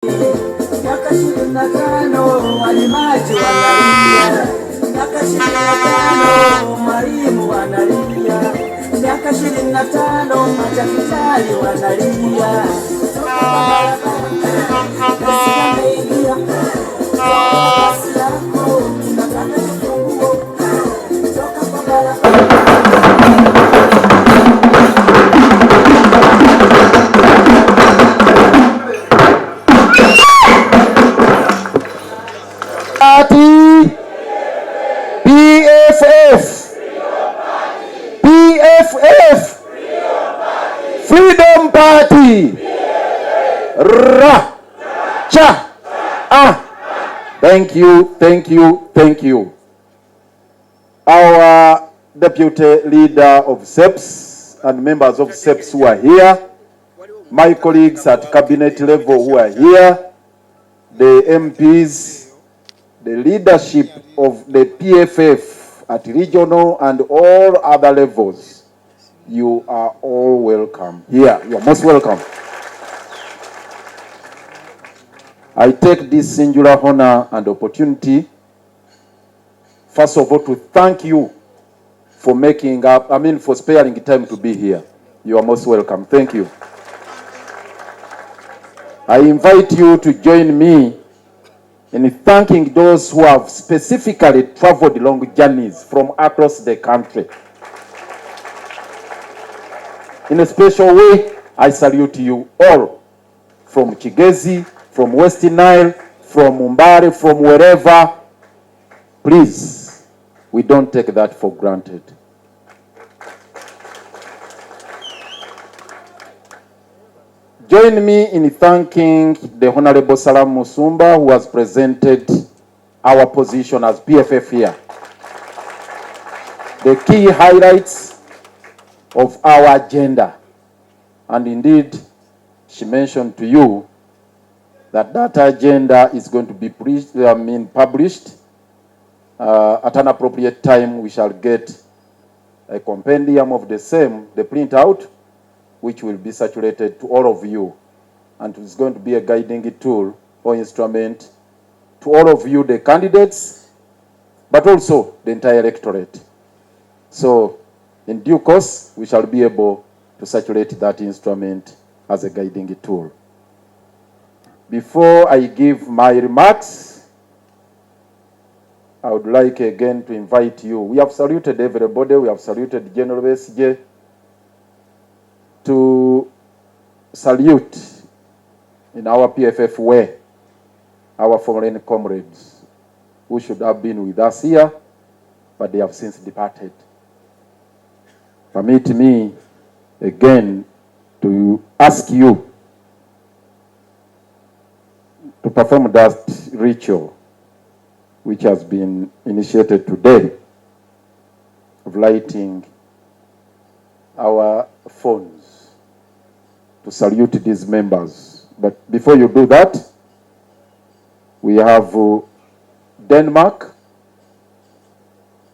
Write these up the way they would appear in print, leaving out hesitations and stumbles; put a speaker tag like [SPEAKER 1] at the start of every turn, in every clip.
[SPEAKER 1] Miaka 25 walimaji wanalia, miaka 25 mwalimu wanalia, miaka 25 madaktari wanalia.
[SPEAKER 2] Freedom Party. Ra. Cha. Ah. Thank you, thank you, thank you. Our deputy leader of SEPS and members of SEPS who are here, my colleagues at cabinet level who are here, the MPs, the leadership of the PFF at regional and all other levels. You are all welcome here. You are most welcome. I take this singular honor and opportunity, first of all, to thank you for for sparing time to be here. You are most welcome. Thank you. I invite you to join me in thanking those who have specifically traveled long journeys from across the country. In a special way, I salute you all, from Kigezi, from West Nile, from Mbare, from wherever. Please, we don't take that for granted. Join me in thanking the Honorable Salam Musumba, who has presented our position as PFF here. The key highlights of our agenda, and indeed she mentioned to you that agenda is going to be published at an appropriate time. We shall get a compendium of the same, the printout, which will be circulated to all of you, and it's going to be a guiding tool or instrument to all of you, the candidates, but also the entire electorate. So in due course, we shall be able to circulate that instrument as a guiding tool. Before I give my remarks, I would like again to invite you. We have saluted everybody. We have saluted General BESIGYE. To salute in our PFF way our foreign comrades who should have been with us here, but they have since departed. Permit me again to ask you to perform that ritual which has been initiated today of lighting our phones to salute these members. But before you do that, we have Denmark.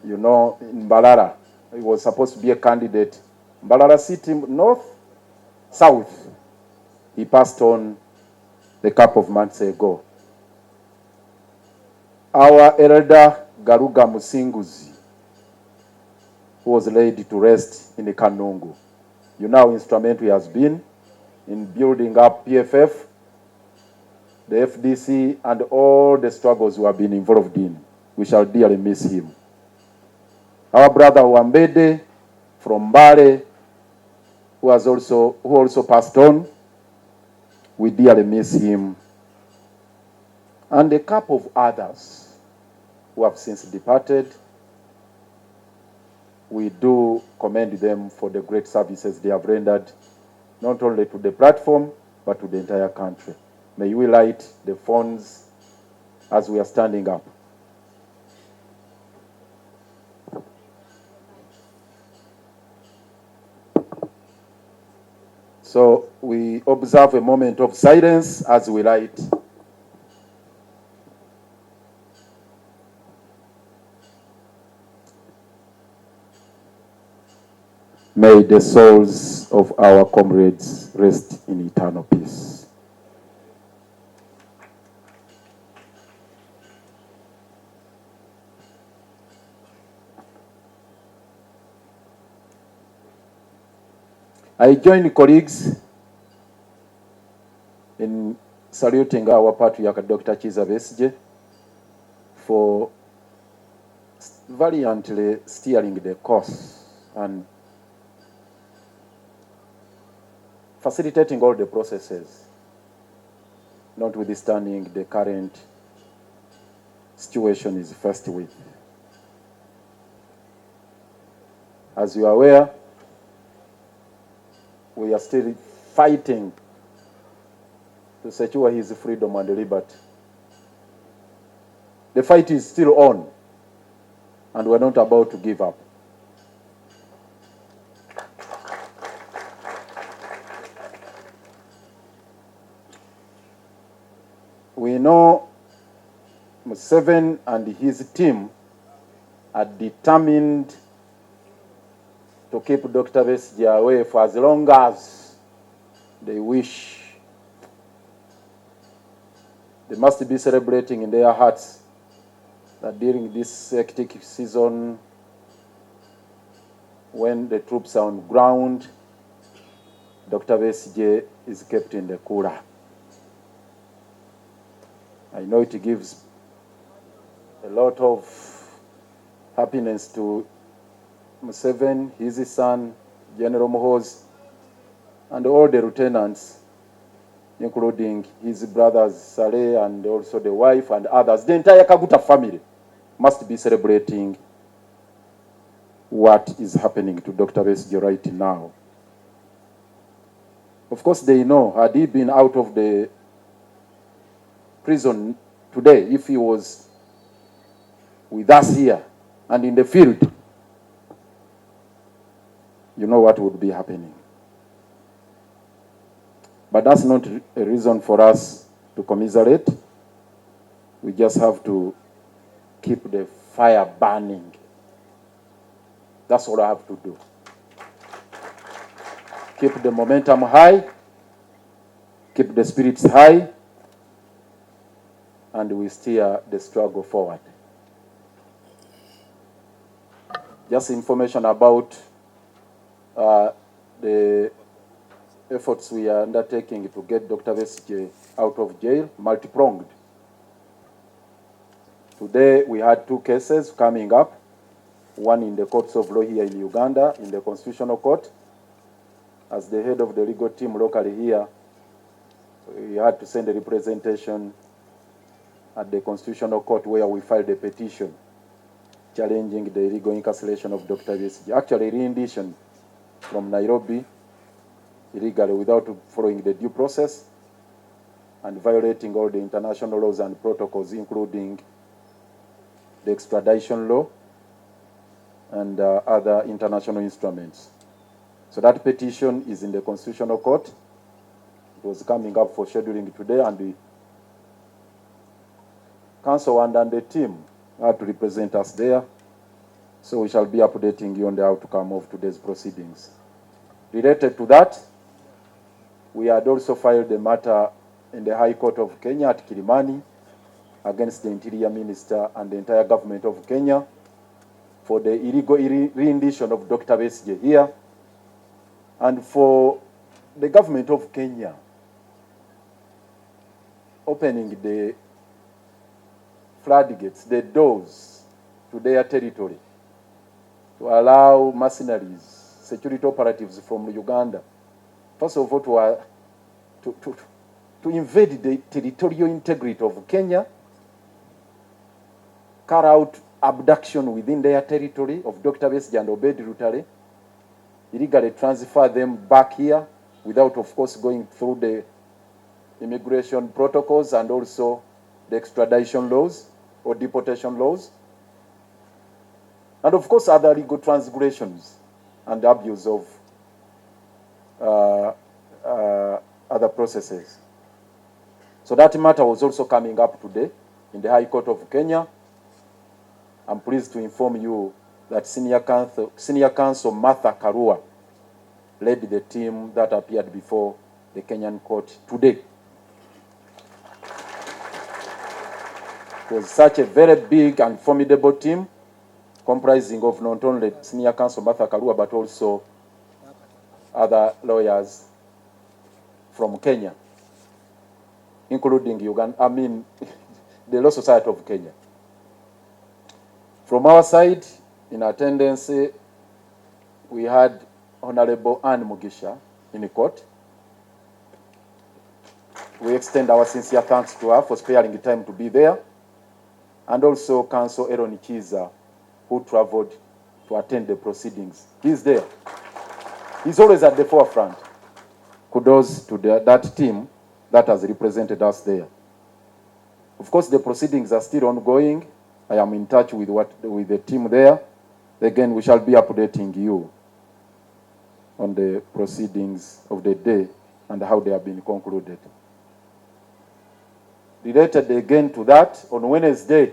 [SPEAKER 2] You know, in Mbarara, he was supposed to be a candidate. Mbarara City, north, south. He passed on a couple of months ago. Our elder Garuga Musinguzi, who was laid to rest in the Kanungu. You know how instrumental he has been in building up PFF, the FDC, and all the struggles we have been involved in. We shall dearly miss him. Our brother Wambede from Mbale, who also passed on, we dearly miss him. And a couple of others who have since departed. We do commend them for the great services they have rendered, not only to the platform, but to the entire country. May we light the phones as we are standing up. So we observe a moment of silence as we light. May the souls of our comrades rest in eternal peace. I join colleagues in saluting our patriarch Dr. KIZZA BESIGYE for valiantly steering the course and facilitating all the processes, notwithstanding the current situation is faced with. As you are aware, we are still fighting to secure his freedom and liberty. The fight is still on, and we're not about to give up. We know Museveni and his team are determined to keep Dr. BESIGYE away for as long as they wish. They must be celebrating in their hearts that during this hectic season, when the troops are on ground, Dr. BESIGYE is kept in the cooler. I know it gives a lot of happiness to Museveni, his son, General Muhoozi, and all the lieutenants, including his brothers Saleh and also the wife and others. The entire Kaguta family must be celebrating what is happening to Dr. BESIGYE right now. Of course, they know, had he been out of the prison today, if he was with us here and in the field, you know what would be happening. But that's not a reason for us to commiserate. We just have to keep the fire burning. That's all I have to do. Keep the momentum high, keep the spirits high, and we steer the struggle forward. Just information about the efforts we are undertaking to get Dr. BESIGYE out of jail, multi-pronged. Today we had 2 cases coming up, one in the courts of law here in Uganda, in the Constitutional Court. As the head of the legal team locally here, we had to send a representation at the Constitutional Court where we filed a petition challenging the illegal incarceration of Dr. BESIGYE. Actually, rendition from Nairobi illegally without following the due process and violating all the international laws and protocols, including the extradition law and other international instruments. So that petition is in the Constitutional Court. It was coming up for scheduling today, and the Council and the team had to represent us there. So we shall be updating you on the outcome of today's proceedings. Related to that, we had also filed a matter in the High Court of Kenya at Kilimani against the Interior Minister and the entire government of Kenya for the illegal rendition of Dr. BESIGYE here, and for the government of Kenya opening the floodgates, the doors to their territory to allow mercenaries, security operatives from Uganda, first of all, to invade the territorial integrity of Kenya, carry out abduction within their territory of Dr. BESIGYE and Obed Rutale, illegally transfer them back here without, of course, going through the immigration protocols and also the extradition laws or deportation laws, and of course other legal transgressions and abuse of other processes. So that matter was also coming up today in the High Court of Kenya. I'm pleased to inform you that Senior Counsel Martha Karua led the team that appeared before the Kenyan court today. It was such a very big and formidable team, comprising of not only Senior Counsel Martha Karua, but also other lawyers from Kenya, including Uganda, the Law Society of Kenya. From our side, in attendance, we had Honorable Anne Mugisha in court. We extend our sincere thanks to her for sparing the time to be there, and also Counsel Aaron KIZZA, who traveled to attend the proceedings. He's there. He's always at the forefront. Kudos to that team that has represented us there. Of course, the proceedings are still ongoing. I am in touch with the team there. Again, we shall be updating you on the proceedings of the day and how they have been concluded. Related again to that, on Wednesday,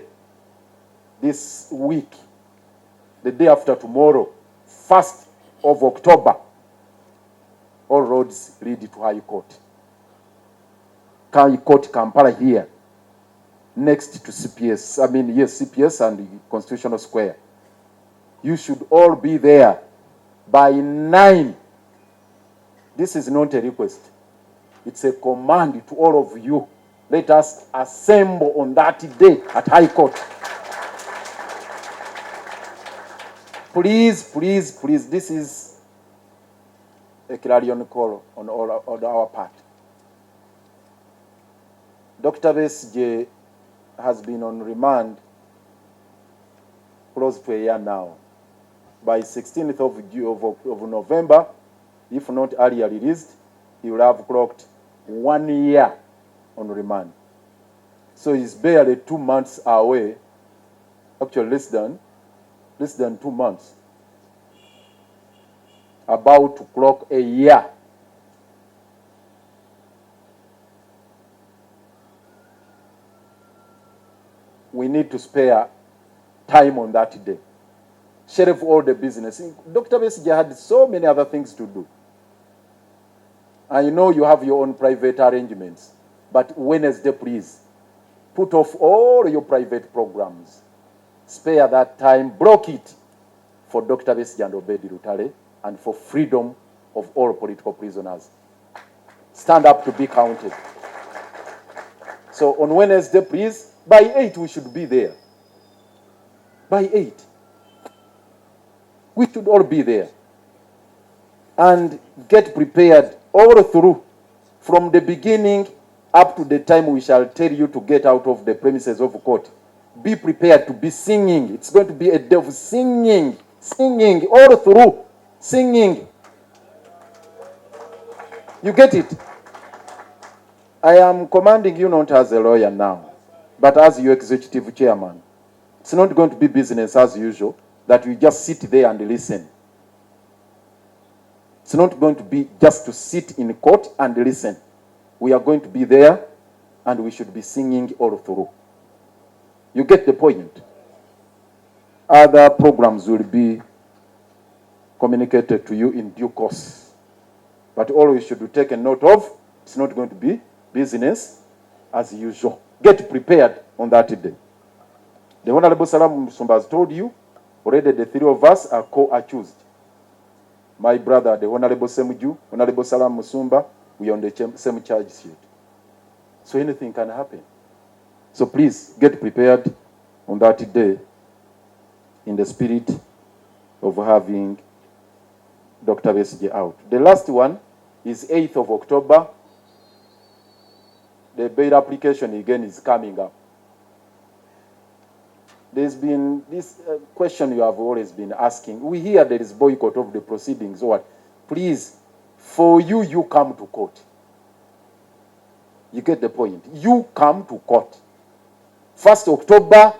[SPEAKER 2] this week, the day after tomorrow, 1st of October, all roads lead to High Court. High Court Kampala here, next to CPS, CPS and the Constitutional Square. You should all be there by 9. This is not a request. It's a command to all of you. Let us assemble on that day at High Court. Please, please, please, this is a clarion call on our part. Dr. BESIGYE has been on remand close to a year now. By 16th of November, if not earlier released, he will have clocked 1 year on remand. So he's barely 2 months away, actually less than 2 months, about to clock a year. We need to spare time on that day. Sheriff all the business. Dr. BESIGYE had so many other things to do. I know you have your own private arrangements, but Wednesday, please, put off all your private programs. Spare that time, block it for Dr. BESIGYE and Obedi Lutale and for freedom of all political prisoners. Stand up to be counted. So on Wednesday, please, by 8 we should be there. By 8. We should all be there. And get prepared all through, from the beginning up to the time we shall tell you to get out of the premises of court. Be prepared to be singing. It's going to be a day of singing. Singing all through. Singing. You get it? I am commanding you not as a lawyer now, but as your executive chairman. It's not going to be business as usual, that you just sit there and listen. It's not going to be just to sit in court and listen. We are going to be there, and we should be singing all through. You get the point? Other programs will be communicated to you in due course. But all you should take a note of, it's not going to be business as usual. Get prepared on that day. The Honorable Salam Musumba has told you, already the 3 of us are co-accused. My brother, the Honorable Semuju, Honorable Salam Musumba, we are on the same charge sheet. So anything can happen. So please get prepared on that day in the spirit of having Dr. BESIGYE out. The last one is 8th of October. The bail application again is coming up. There's been this question you have always been asking. We hear there is boycott of the proceedings. What? Please, for you, you come to court. You get the point. You come to court. 1st October,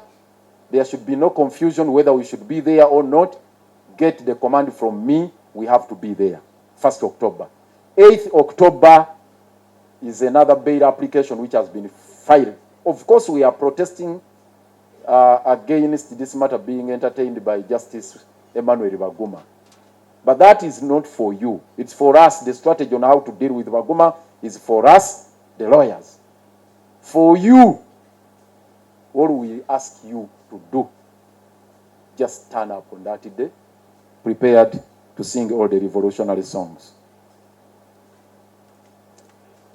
[SPEAKER 2] there should be no confusion whether we should be there or not. Get the command from me. We have to be there. 1st October. 8th October is another bail application which has been filed. Of course, we are protesting against this matter being entertained by Justice Emmanuel Baguma. But that is not for you. It's for us. The strategy on how to deal with Baguma is for us, the lawyers. For you, what we ask you to do, just turn up on that day, prepared to sing all the revolutionary songs.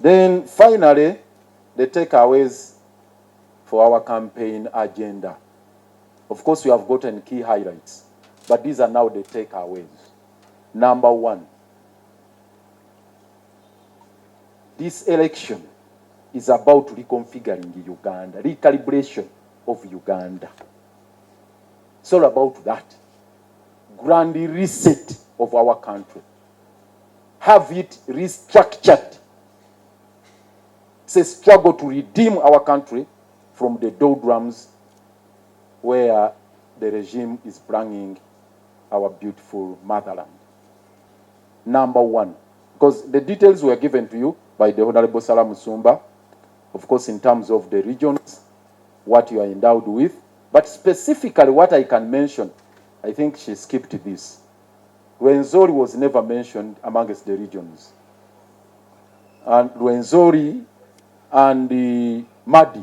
[SPEAKER 2] Then finally, the takeaways for our campaign agenda. Of course, we have gotten key highlights, but these are now the takeaways. Number one, this election is about reconfiguring Uganda, recalibration of Uganda. It's all about that. Grand reset of our country. Have it restructured. It's a struggle to redeem our country from the doldrums where the regime is bringing our beautiful motherland. Number one, because the details were given to you by the Honorable Salah Musumba, of course, in terms of the regions, what you are endowed with, but specifically what I can mention, I think she skipped this. Rwenzori was never mentioned amongst the regions. And Rwenzori and the Madi,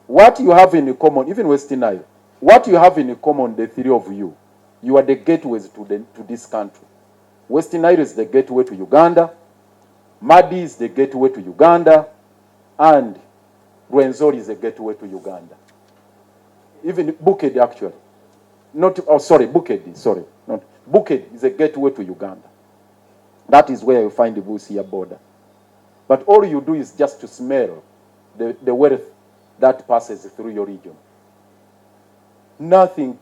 [SPEAKER 2] what you have in common, even Western Nile, what you have in common, the three of you, you are the gateways to this country. Western Nile is the gateway to Uganda, Madi is the gateway to Uganda, and Rwenzori is the gateway to Uganda. Even Bukedi, actually. Bukedi is a gateway to Uganda. That is where you find the Busia border. But all you do is just to smell the wealth that passes through your region. Nothing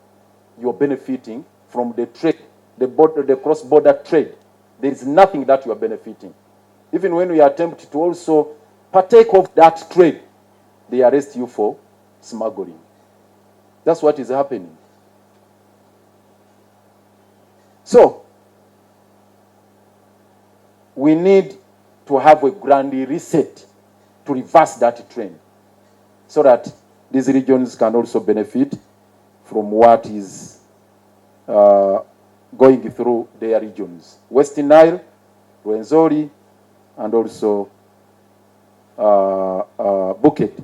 [SPEAKER 2] you're benefiting from the trade, the cross-border trade. There is nothing that you are benefiting. Even when we attempt to also partake of that trade, they arrest you for smuggling. That's what is happening. So, we need to have a grand reset to reverse that trend so that these regions can also benefit from what is going through their regions. Western Nile, Rwenzori, and also Bukedi.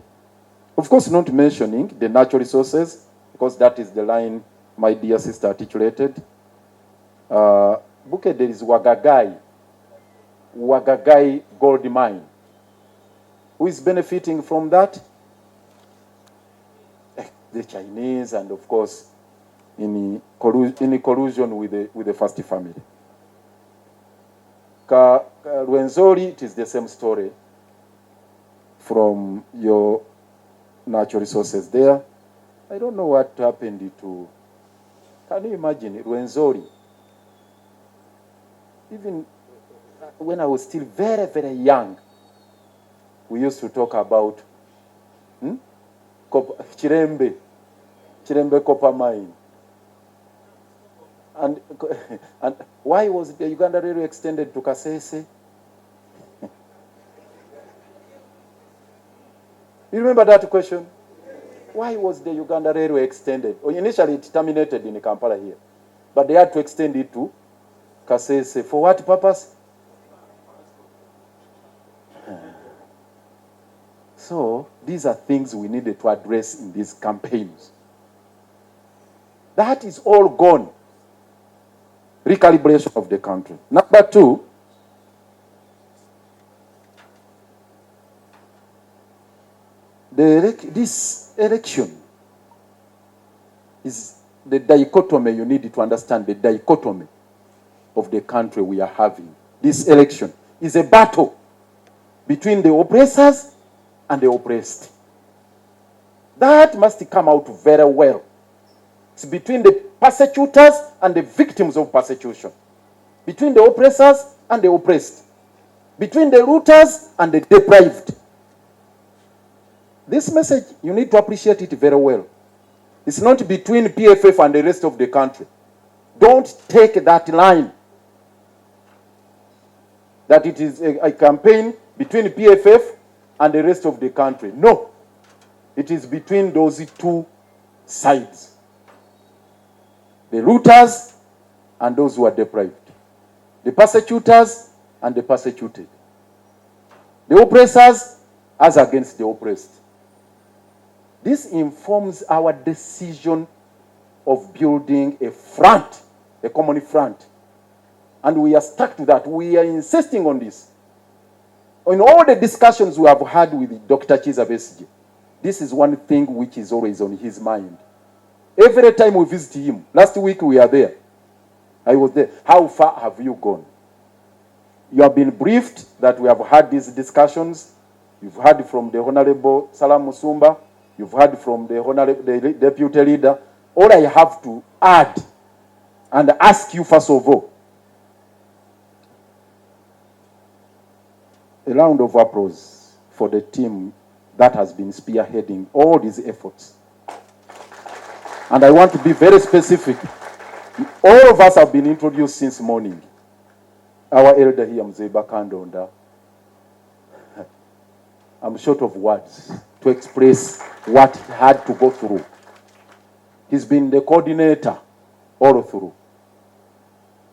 [SPEAKER 2] Of course, not mentioning the natural resources, because that is the line my dear sister articulated. Bukedi, there is Wagagai gold mine. Who is benefiting from that? The Chinese, and of course, in collusion with the first family. Rwenzori, it is the same story from your natural resources there. I don't know what happened to, can you imagine, Rwenzori? Even when I was still very, very young, we used to talk about Chirembe copper mine. And why was the Uganda Railway extended to Kasese? You remember that question? Why was the Uganda Railway extended? Well, initially it terminated in Kampala here, but they had to extend it to Kasese. For what purpose? So these are things we needed to address in these campaigns. That is all gone. Recalibration of the country. Number two, this election is the dichotomy. You need to understand the dichotomy of the country we are having. This election is a battle between the oppressors and the oppressed. That must come out very well. It's between the persecutors and the victims of persecution. Between the oppressors and the oppressed. Between the looters and the deprived. This message, you need to appreciate it very well. It's not between PFF and the rest of the country. Don't take that line that it is a campaign between PFF and the rest of the country. No. It is between those two sides. The looters and those who are deprived. The persecutors and the persecuted. The oppressors as against the oppressed. This informs our decision of building a front, a common front. And we are stuck to that. We are insisting on this. in all the discussions we have had with Dr. KIZZA BESIGYE, this is one thing which is always on his mind. Every time we visit him, last week we are there. I was there. How far have you gone? You have been briefed that we have had these discussions. You've heard from the Honorable Salam Musumba. You've heard from the Honorable the Deputy Leader. All I have to add and ask you first of all, a round of applause for the team that has been spearheading all these efforts. And I want to be very specific. All of us have been introduced since morning. Our elder here, Mzeba Kandonda, I'm short of words to express what he had to go through. He's been the coordinator all through.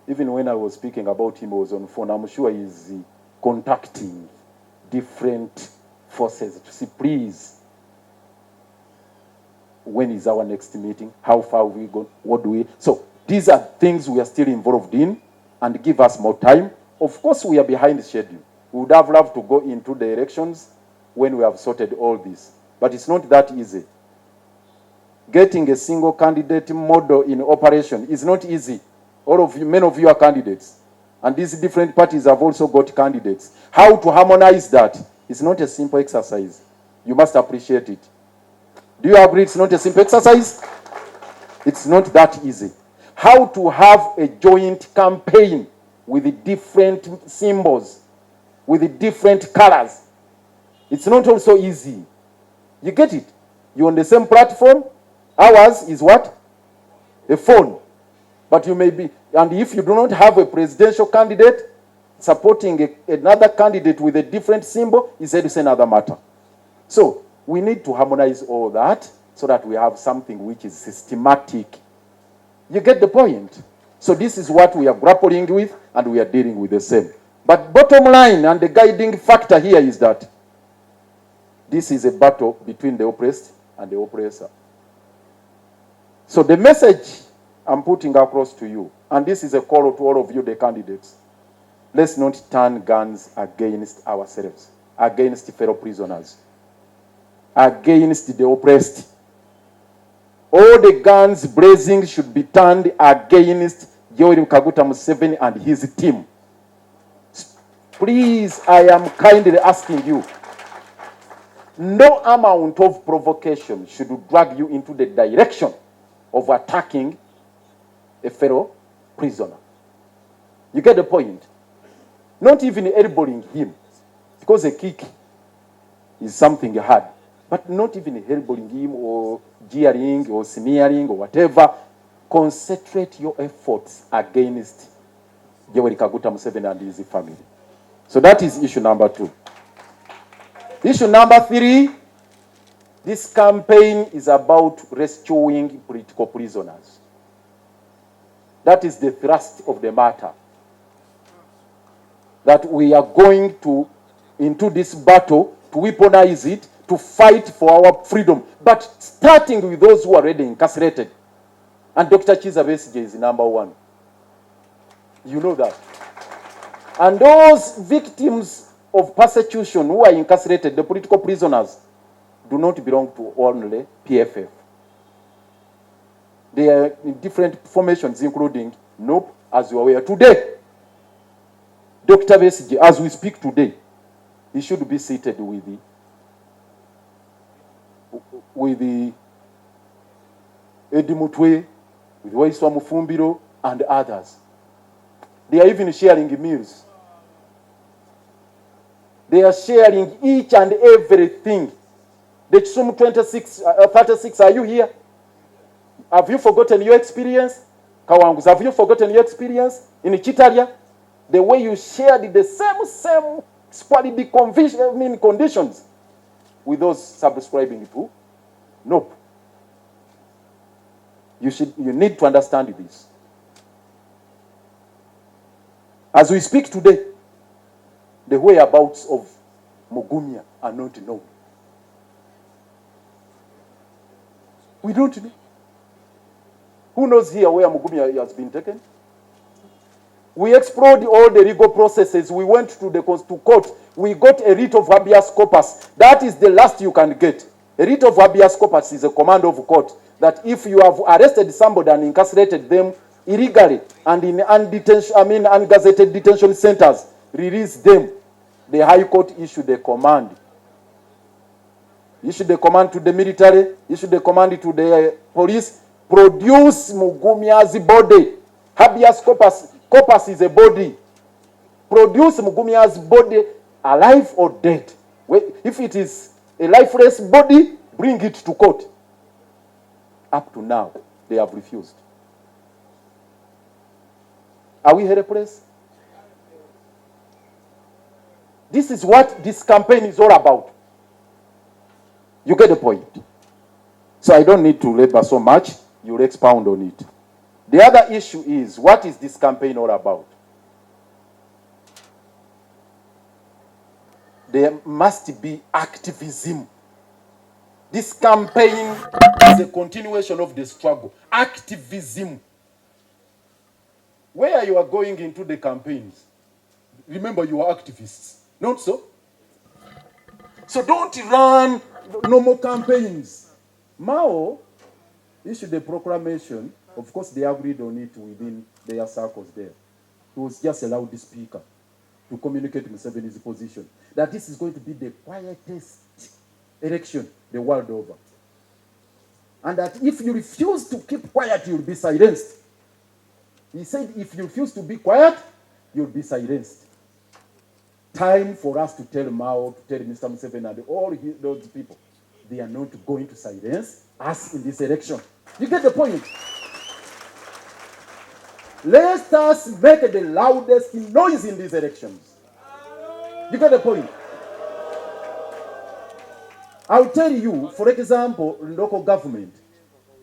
[SPEAKER 2] Even when I was speaking about him, I was on the phone. I'm sure he's contacting different forces to see, please, when is our next meeting? How far we go? What do we? So these are things we are still involved in, and give us more time. Of course, we are behind schedule. We would have loved to go into the elections when we have sorted all this, but it's not that easy. Getting a single candidate model in operation is not easy. All of you, many of you are candidates, and these different parties have also got candidates. How to harmonize that is not a simple exercise. You must appreciate it. Do you agree it's not a simple exercise? It's not that easy. How to have a joint campaign with different symbols, with different colors. It's not also easy. You get it? You're on the same platform. Ours is what? A phone. But you may be, and if you do not have a presidential candidate supporting another candidate with a different symbol, it's another matter. So we need to harmonize all that so that we have something which is systematic. You get the point? So this is what we are grappling with, and we are dealing with the same. But bottom line and the guiding factor here is that this is a battle between the oppressed and the oppressor. So the message I'm putting across to you, and this is a call to all of you, the candidates, let's not turn guns against ourselves, against fellow prisoners, against the oppressed. All the guns blazing should be turned against Yoweri Kaguta Museveni and his team. Please, I am kindly asking you, no amount of provocation should drag you into the direction of attacking a fellow prisoner. You get the point? Not even elbowing him, because a kick is something hard, but not even elbowing him or jeering or sneering or whatever. Concentrate your efforts against Yoweri Kaguta Museveni and his family. So that is issue number 2. Issue number 3, this campaign is about rescuing political prisoners. That is the thrust of the matter. That we are going to, into this battle, to weaponize it, to fight for our freedom. But starting with those who are already incarcerated. And Dr. KIZZA BESIGYE is number 1. You know that. And those victims of persecution who are incarcerated, the political prisoners, do not belong to only PFF. They are in different formations, including NOP, as you are aware. Today, Dr. BESIGYE, as we speak today, he should be seated with the Eddie Mutwe, with Waiswa Mufumbiro, and others. They are even sharing meals. They are sharing each and everything. The Chisumu 36, are you here? Have you forgotten your experience? Kawangus, have you forgotten your experience in Chitaria? The way you shared the same squalid conditions with those subscribing to? Nope. You need to understand this. As we speak today, the whereabouts of Mugumya are not known. We don't know. Who knows here where Mugumya has been taken? We explored all the legal processes. We went to court. we got a writ of habeas corpus. That is the last you can get. A writ of habeas corpus is a command of court that if you have arrested somebody and incarcerated them illegally and in ungazetted detention centers, release them. The High Court issued a command. Issued a command to the military, issued a command to the police, produce Mugumia's body. Habeas corpus is a body. Produce Mugumia's body, alive or dead. If it is a lifeless body, bring it to court. Up to now, they have refused. Are we helpless? This is what this campaign is all about. You get the point. So I don't need to labor so much. You'll expound on it. The other issue is, what is this campaign all about? There must be activism. This campaign is a continuation of the struggle. Activism. Where you are going into the campaigns, remember you are activists. Not so? So don't run normal campaigns. Mao issued a proclamation. Of course, they agreed on it within their circles there. He was just a loudspeaker to communicate Museveni's position that this is going to be the quietest election the world over. And that if you refuse to keep quiet, you'll be silenced. He said, if you refuse to be quiet, you'll be silenced. Time for us to tell Mao, to tell Mr. Museveni and all those people, they are not going to silence us in this election. You get the point? Let us make the loudest noise in these elections. You get the point? I'll tell you, for example, local government,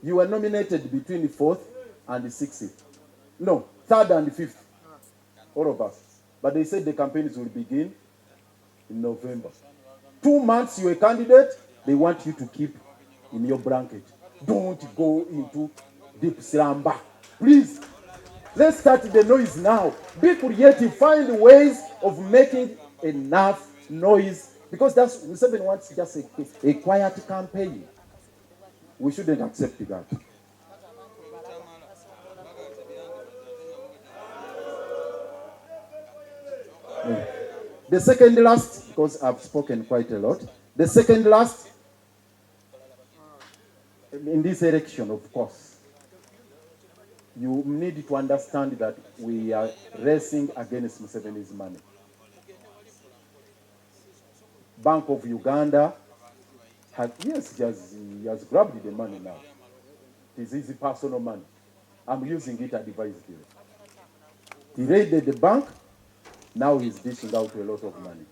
[SPEAKER 2] you were nominated between the 4th and the 6th. No, 3rd and the 5th. All of us. But they said the campaigns will begin in November. 2 months you're a candidate, they want you to keep in your blanket. Don't go into deep slumber. Please, let's start the noise now. Be creative, find ways of making enough noise. Because that's, Museveni wants just a quiet campaign. We shouldn't accept that. The second last, because I've spoken quite a lot, the second last, in this election, of course, you need to understand that we are racing against Museveni's money. Bank of Uganda, he has grabbed the money now. It is his personal money. I'm using it advisedly. He raided the bank. Now he's dishing out a lot of money.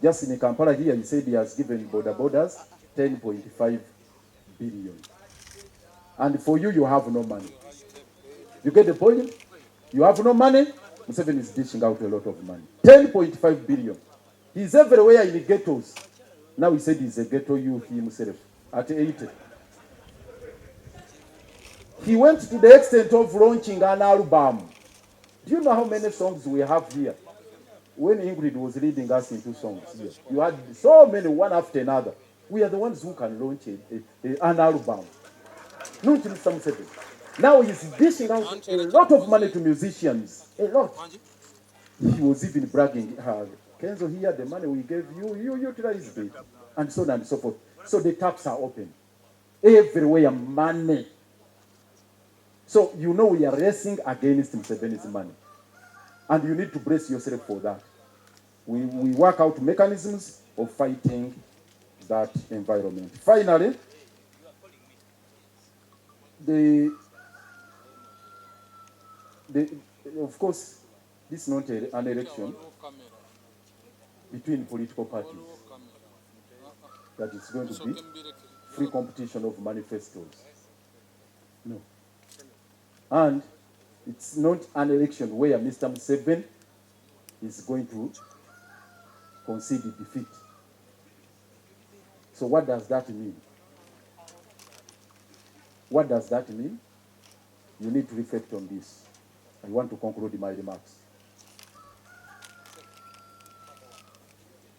[SPEAKER 2] Just in Kampala here, he said he has given borders 10.5 billion. And for you, you have no money. You get the point? You have no money, Museveni is dishing out a lot of money. 10.5 billion. He's everywhere in the ghettos. Now he said he's a ghetto youth himself at 80. He went to the extent of launching an album. Do you know how many songs we have here? When Ingrid was leading us into songs here, you had so many, one after another. We are the ones who can launch an album. Not Mr. Museveni. Now he's dishing out a lot of money to musicians. A lot. He was even bragging, Kenzo, here, the money we gave you, you utilized it. And so on and so forth. So the taps are open. Everywhere, money. So you know we are racing against Museveni's money. And you need to brace yourself for that. We work out mechanisms of fighting that environment. Finally, of course, this is not an election between political parties. That is going to be free competition of manifestos. No. And it's not an election where Mr. Museveni is going to concede defeat. So what does that mean? What does that mean? You need to reflect on this. I want to conclude my remarks.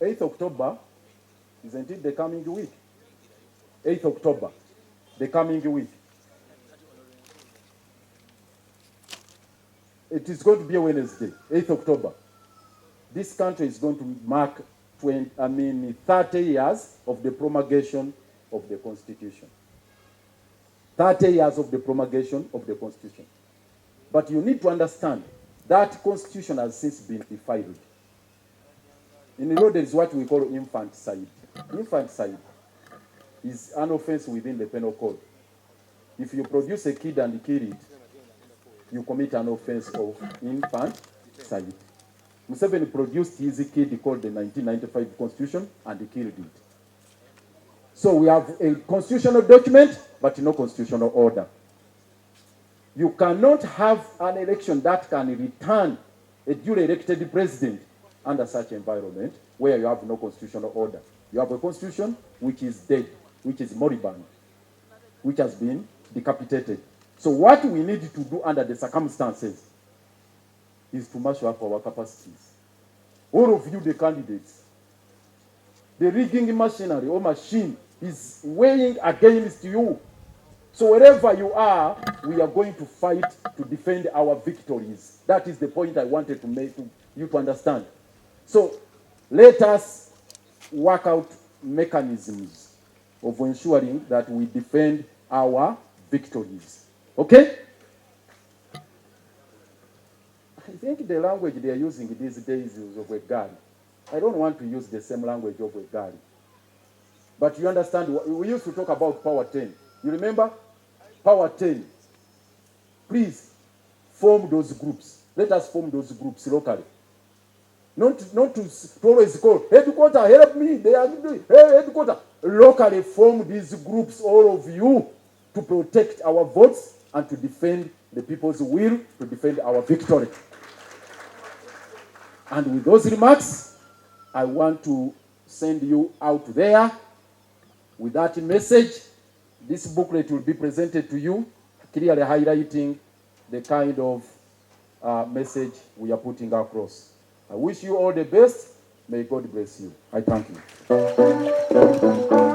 [SPEAKER 2] 8th October, isn't it the coming week? 8th October, the coming week. It is going to be a Wednesday, 8th October. This country is going to mark 30 years of the promulgation of the Constitution. 30 years of the promulgation of the Constitution. But you need to understand that Constitution has since been defiled. In the law, there is what we call infanticide. Infanticide is an offense within the penal code. If you produce a kid and kill it, you commit an offense of infanticide. Museveni produced his kid called the 1995 Constitution and he killed it. So we have a constitutional document, but no constitutional order. You cannot have an election that can return a duly elected president under such environment where you have no constitutional order. You have a constitution which is dead, which is moribund, which has been decapitated. So what we need to do under the circumstances is to marshal up our capacities. All of you, the candidates, the rigging machinery or machine is weighing against you. So wherever you are, we are going to fight to defend our victories. That is the point I wanted to make to you to understand. So let us work out mechanisms of ensuring that we defend our victories. Okay? I think the language they are using these days is of a girl. I don't want to use the same language of a girl. But you understand, we used to talk about Power 10. You remember? Power 10. Please form those groups. Let us form those groups locally. Not to always call, headquarter, help me. They are doing, hey, headquarter. Locally form these groups, all of you, to protect our votes and to defend the people's will, to defend our victory. And with those remarks, I want to send you out there with that message. This booklet will be presented to you, clearly highlighting the kind of message we are putting across. I wish you all the best. May God bless you. I thank you.